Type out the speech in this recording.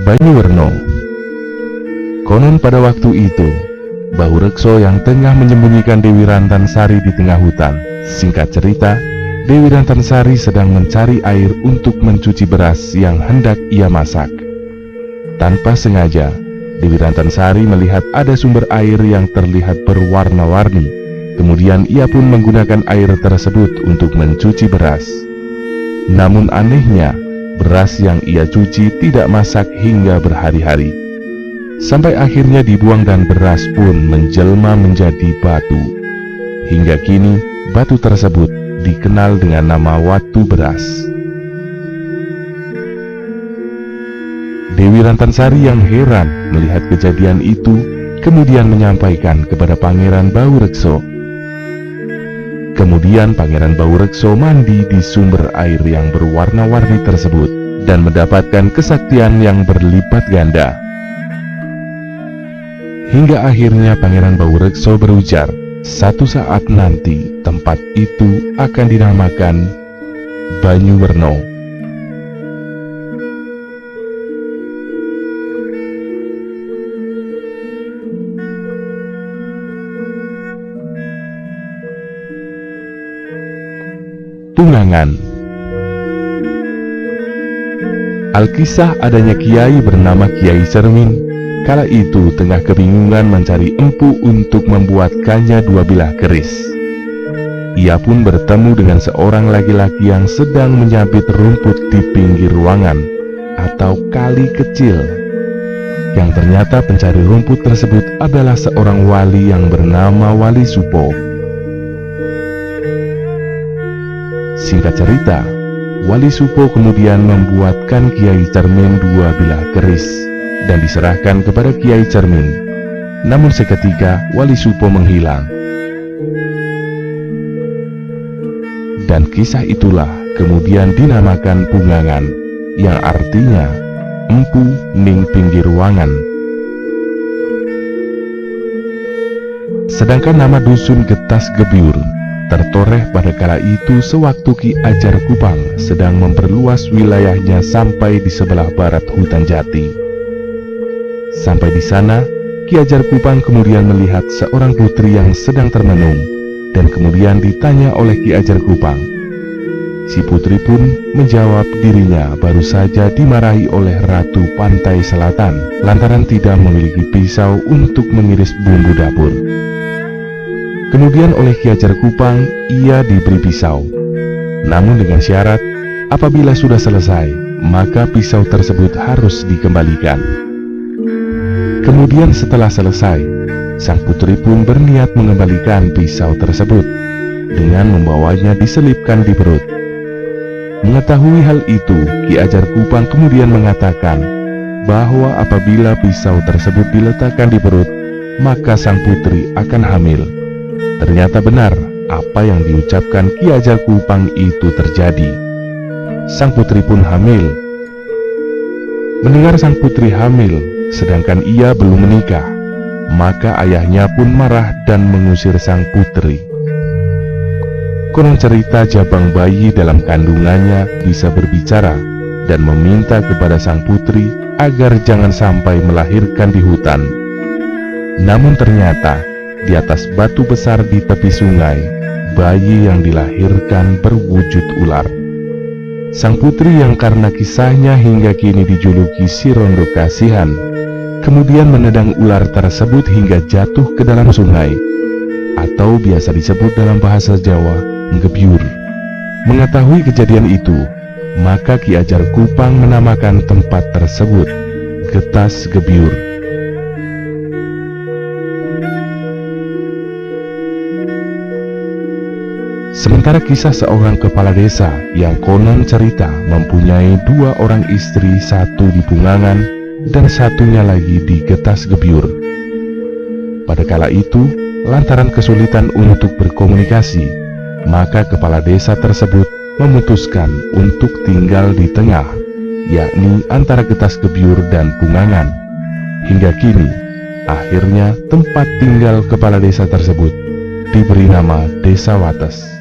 Banyuwerno. Konon pada waktu itu, Bahurekso yang tengah menyembunyikan Dewi Rantansari di tengah hutan. Singkat cerita, Dewi Rantansari sedang mencari air untuk mencuci beras yang hendak ia masak. Tanpa sengaja, Dewi Rantansari melihat ada sumber air yang terlihat berwarna-warni. Kemudian ia pun menggunakan air tersebut untuk mencuci beras. Namun anehnya, beras yang ia cuci tidak masak hingga berhari-hari. Sampai akhirnya dibuang dan beras pun menjelma menjadi batu. Hingga kini, batu tersebut dikenal dengan nama Watu Beras. Dewi Rantansari yang heran melihat kejadian itu, kemudian menyampaikan kepada Pangeran Bahurekso. Kemudian Pangeran Bahurekso mandi di sumber air yang berwarna-warni tersebut dan mendapatkan kesaktian yang berlipat ganda. Hingga akhirnya Pangeran Bahurekso berujar, suatu saat nanti tempat itu akan dinamakan Banyuwerno. Tungangan. Alkisah adanya kiai bernama Kiai Cermin. Kala itu tengah kebingungan mencari empu untuk membuatkannya 2 bilah keris. Ia pun bertemu dengan seorang laki-laki yang sedang menyabit rumput di pinggir ruangan atau kali kecil, yang ternyata pencari rumput tersebut adalah seorang wali yang bernama Wali Supo. Singkat cerita, Wali Supo kemudian membuatkan Kiai Cermin 2 bilah keris dan diserahkan kepada Kiai Cermin. Namun seketika Wali Supo menghilang. Dan kisah itulah kemudian dinamakan Pungangan, yang artinya empu ning pinggir ruangan. Sedangkan nama dusun Getas Gebyur tertoreh pada kala itu sewaktu Ki Ajar Kupang sedang memperluas wilayahnya sampai di sebelah barat hutan jati. Sampai di sana, Ki Ajar Kupang kemudian melihat seorang putri yang sedang termenung, dan kemudian ditanya oleh Ki Ajar Kupang. Si putri pun menjawab dirinya baru saja dimarahi oleh Ratu Pantai Selatan lantaran tidak memiliki pisau untuk mengiris bumbu dapur. Kemudian oleh Ki Ajar Kupang ia diberi pisau, namun dengan syarat apabila sudah selesai maka pisau tersebut harus dikembalikan. Kemudian setelah selesai, sang putri pun berniat mengembalikan pisau tersebut dengan membawanya diselipkan di perut. Mengetahui hal itu, Ki Ajar Kupang kemudian mengatakan bahwa apabila pisau tersebut diletakkan di perut, maka sang putri akan hamil. Ternyata benar apa yang diucapkan Ki Ajar Kupang itu terjadi. Sang putri pun hamil. Mendengar sang putri hamil, sedangkan ia belum menikah, maka ayahnya pun marah dan mengusir sang putri. Konon cerita jabang bayi dalam kandungannya bisa berbicara dan meminta kepada sang putri agar jangan sampai melahirkan di hutan. Namun ternyata di atas batu besar di tepi sungai, bayi yang dilahirkan berwujud ular. Sang putri yang karena kisahnya hingga kini dijuluki Si Rondo Kasihan, kemudian menendang ular tersebut hingga jatuh ke dalam sungai, atau biasa disebut dalam bahasa Jawa, Gebyur. Mengetahui kejadian itu, maka Ki Ajar Kupang menamakan tempat tersebut Getas Gebyur. Sementara kisah seorang kepala desa yang konon cerita mempunyai 2 orang istri, satu di Pungangan dan satunya lagi di Getas Gebyur. Pada kala itu, lantaran kesulitan untuk berkomunikasi, maka kepala desa tersebut memutuskan untuk tinggal di tengah, yakni antara Getas Gebyur dan Pungangan. Hingga kini, akhirnya tempat tinggal kepala desa tersebut diberi nama Desa Wates.